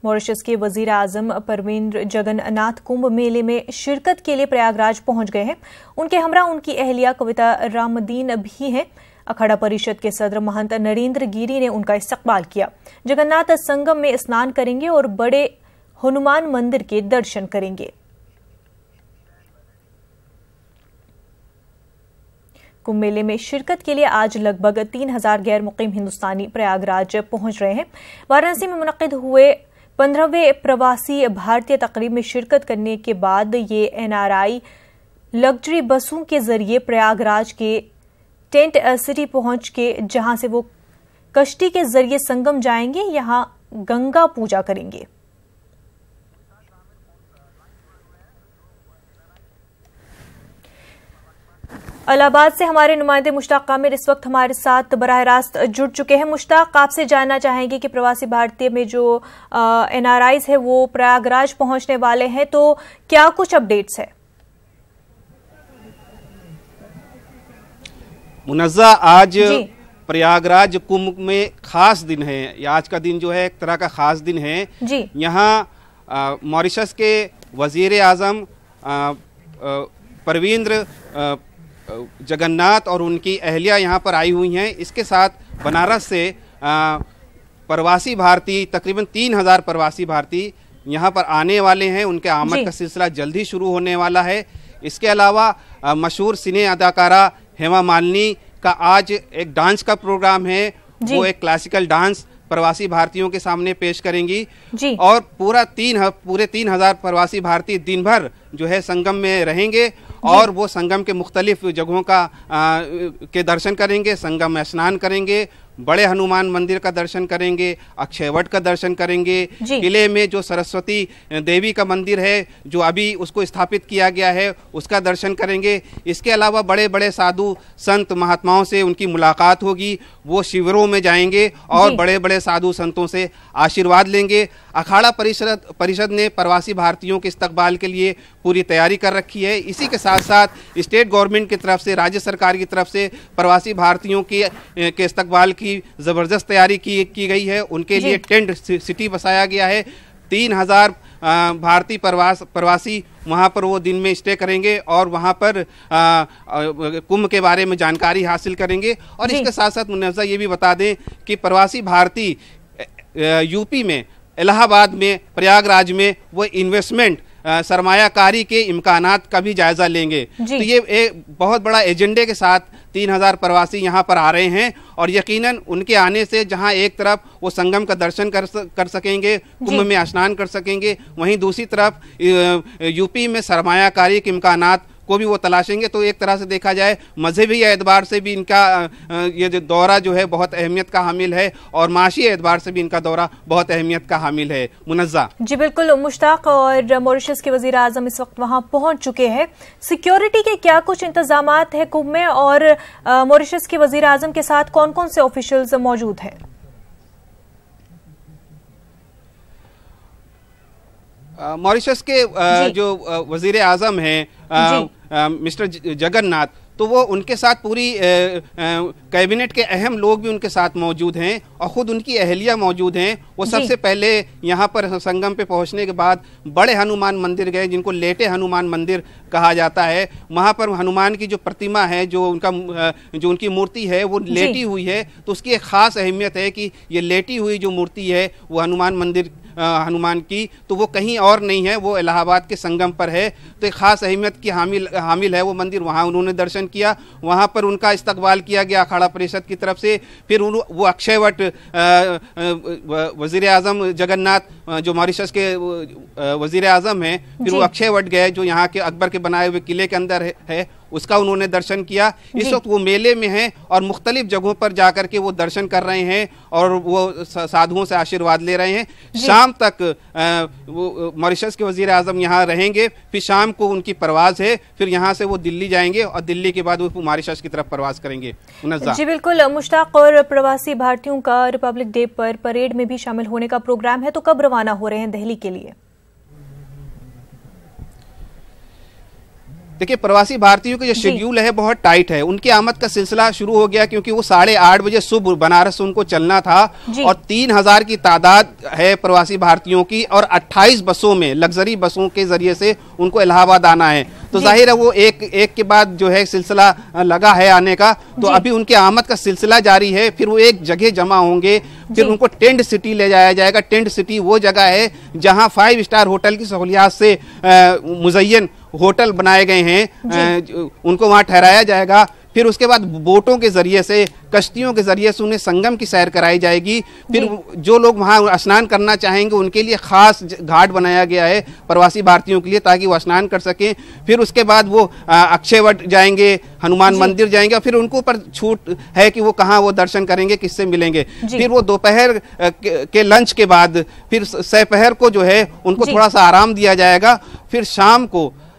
Mauritius के वजीर आजम परवेंद्र जगन्नाथ कुंभ मेले में शिरकत के लिए प्रयागराज पहुंच गए हैं। उनके हमरा उनकी अहलिया कविता रामदीन भी हैं। अखाड़ा परिषद के सदर महंत नरेंद्र गिरी ने उनका इस्तकबाल किया। जगन्नाथ संगम में स्नान करेंगे और बड़े हनुमान मंदिर के दर्शन करेंगे। कुंभ मेले में शिरकत के लिए आज लगभग 3000 गैर मुकीम हिंदुस्तानी प्रयागराज पहुंच रहे हैं। वाराणसी में मुनक्किद हुए 15वें प्रवासी भारतीय तकरीब में शिरकत करने के बाद ये एनआरआई लग्जरी बसों के जरिए प्रयागराज के टेंट सिटी पहुंच के जहां से वो कश्ती के जरिए संगम जाएंगे, यहां गंगा पूजा करेंगे। इलाहाबाद से हमारे नुमाइंदे मुश्ताक कामिर इस वक्त हमारे साथ बराह रास्त जुड़ चुके हैं। मुश्ताक, आपसे जानना चाहेंगे कि प्रवासी भारतीय में जो एनआरआईज है वो प्रयागराज पहुंचने वाले हैं, तो क्या कुछ अपडेट्स है? मुनज़्ज़ा, आज प्रयागराज कुंभ में खास दिन है। आज का दिन जो है एक तरह का खास दिन है। यहाँ मॉरिशस के वजीर आजम परवेंद्र जगन्नाथ और उनकी अहलिया यहाँ पर आई हुई हैं। इसके साथ बनारस से प्रवासी भारतीय तकरीबन 3000 प्रवासी भारतीय यहाँ पर आने वाले हैं। उनके आमद का सिलसिला जल्दी शुरू होने वाला है। इसके अलावा मशहूर सिने अदाकारा हेमा मालिनी का आज एक डांस का प्रोग्राम है। वो एक क्लासिकल डांस प्रवासी भारतीयों के सामने पेश करेंगी और पूरे 3000 प्रवासी भारतीय दिन भर जो है संगम में रहेंगे और वो संगम के मुख्तलिफ जगहों के दर्शन करेंगे, संगम में स्नान करेंगे, बड़े हनुमान मंदिर का दर्शन करेंगे, अक्षयवट का दर्शन करेंगे, किले में जो सरस्वती देवी का मंदिर है जो अभी उसको स्थापित किया गया है उसका दर्शन करेंगे। इसके अलावा बड़े बड़े साधु संत महात्माओं से उनकी मुलाकात होगी। वो शिविरों में जाएंगे और बड़े बड़े साधु संतों से आशीर्वाद लेंगे। अखाड़ा परिषद ने प्रवासी भारतीयों के इस्तकबाल के लिए पूरी तैयारी कर रखी है। इसी के साथ साथ स्टेट गवर्नमेंट की तरफ से, राज्य सरकार की तरफ से प्रवासी भारतीयों के इस्तकबाल की ज़बरदस्त तैयारी की गई है। उनके लिए टेंट सिटी बसाया गया है। 3000 भारतीय प्रवासी वहाँ पर वो दिन में स्टे करेंगे और वहाँ पर कुंभ के बारे में जानकारी हासिल करेंगे। और इसके साथ साथ मुनज़्ज़ा ये भी बता दें कि प्रवासी भारतीय यूपी में, इलाहाबाद में, प्रयागराज में वो इन्वेस्टमेंट सरमायाकारी के इम्कानात का भी जायजा लेंगे। तो ये एक बहुत बड़ा एजेंडे के साथ 3000 प्रवासी यहाँ पर आ रहे हैं और यकीनन उनके आने से जहाँ एक तरफ वो संगम का दर्शन कर सकेंगे, कुंभ में स्नान कर सकेंगे, वहीं दूसरी तरफ यूपी में सरमायाकारी के इम्कानात को भी वो तलाशेंगे। तो एक तरह से देखा जाए मजहबी एतबार से भी इनका ये जो दौरा जो है बहुत अहमियत का हामिल है और माशी एतबार से भी इनका दौरा बहुत अहमियत का हामिल है। मुनज़्ज़ा जी बिल्कुल मुश्ताक, और मॉरिशस के वजीर आजम इस वक्त वहां पहुंच चुके हैं। सिक्योरिटी के क्या कुछ इंतजामात है कुंभ में, और मॉरिशस के वजीर आजम के साथ कौन कौन से ऑफिशियल्स मौजूद हैं? मॉरिशस के जो वजीर आजम हैं मिस्टर जगन्नाथ, तो वो उनके साथ पूरी कैबिनेट के अहम लोग भी उनके साथ मौजूद हैं और ख़ुद उनकी अहलिया मौजूद हैं। वो सबसे पहले यहाँ पर संगम पे पहुँचने के बाद बड़े हनुमान मंदिर गए, जिनको लेटे हनुमान मंदिर कहा जाता है। वहाँ पर हनुमान की जो प्रतिमा है, जो उनकी मूर्ति है वो लेटी हुई है, तो उसकी एक ख़ास अहमियत है कि ये लेटी हुई जो मूर्ति है वो हनुमान की, तो वो कहीं और नहीं है, वो इलाहाबाद के संगम पर है। तो एक ख़ास अहमियत की हामिल है वो मंदिर। वहाँ उन्होंने दर्शन किया, वहाँ पर उनका इस्तकबाल किया गया अखाड़ा परिषद की तरफ से। फिर वो अक्षयवट वजीर आजम जगन्नाथ जो मॉरिशस के वजीर आजम हैं, फिर वो अक्षयवट गए जो यहाँ के अकबर के बनाए हुए किले के अंदर है, उसका उन्होंने दर्शन किया। इस वक्त वो मेले में हैं और मुख्तलिफ जगहों पर जाकर के वो दर्शन कर रहे हैं और वो साधुओं से आशीर्वाद ले रहे हैं। शाम तक वो मॉरिशस के वजीर आजम यहाँ रहेंगे, फिर शाम को उनकी परवाज़ है, फिर यहाँ से वो दिल्ली जाएंगे और दिल्ली के बाद वो मॉरिशस की तरफ परवाज करेंगे। जी बिल्कुल मुश्ताक, और प्रवासी भारतीयों का रिपब्लिक डे पर परेड में भी शामिल होने का प्रोग्राम है, तो कब रवाना हो रहे हैं दिल्ली के लिए? देखिए, प्रवासी भारतीयों का जो शेड्यूल है बहुत टाइट है। उनकी आमद का सिलसिला शुरू हो गया क्योंकि वो 8:30 बजे सुबह बनारस उनको चलना था और 3000 की तादाद है प्रवासी भारतीयों की और 28 बसों में, लग्जरी बसों के जरिए से उनको इलाहाबाद आना है। तो जाहिर है वो एक के बाद जो है सिलसिला लगा है आने का। तो अभी उनकी आमद का सिलसिला जारी है। फिर वो एक जगह जमा होंगे, फिर उनको टेंट सिटी ले जाया जाएगा। टेंट सिटी वो जगह है जहां 5 स्टार होटल की सहूलियात से मुज़य्यन होटल बनाए गए हैं, उनको वहां ठहराया जाएगा। फिर उसके बाद बोटों के जरिए से, कश्तियों के जरिए से उन्हें संगम की सैर कराई जाएगी। फिर जो लोग वहां स्नान करना चाहेंगे उनके लिए खास घाट बनाया गया है प्रवासी भारतीयों के लिए, ताकि वो स्नान कर सकें। फिर उसके बाद वो अक्षयवट जाएंगे, हनुमान मंदिर जाएंगे और फिर उनको ऊपर छूट है कि वो कहाँ वो दर्शन करेंगे, किससे मिलेंगे। फिर वो दोपहर के लंच के बाद फिर सपहर को जो है उनको थोड़ा सा आराम दिया जाएगा। फिर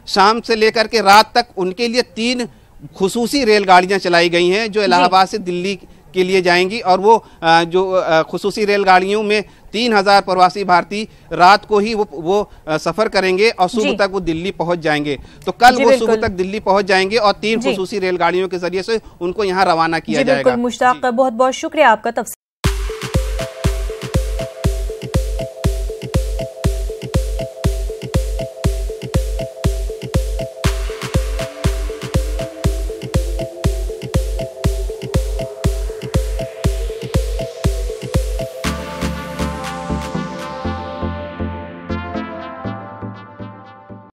शाम से लेकर के रात तक उनके लिए 3 खुसूसी रेलगाड़ियां चलाई गई हैं जो इलाहाबाद से दिल्ली के लिए जाएंगी। और वो जो खुसूसी रेलगाड़ियों में 3000 प्रवासी भारतीय रात को ही वो सफर करेंगे और सुबह तक वो दिल्ली पहुंच जाएंगे। तो कल वो सुबह तक दिल्ली पहुंच जाएंगे और 3 खुसूसी रेलगाड़ियों के जरिए से उनको यहाँ रवाना किया जाएगा। मुश्ताक, बहुत बहुत शुक्रिया आपका।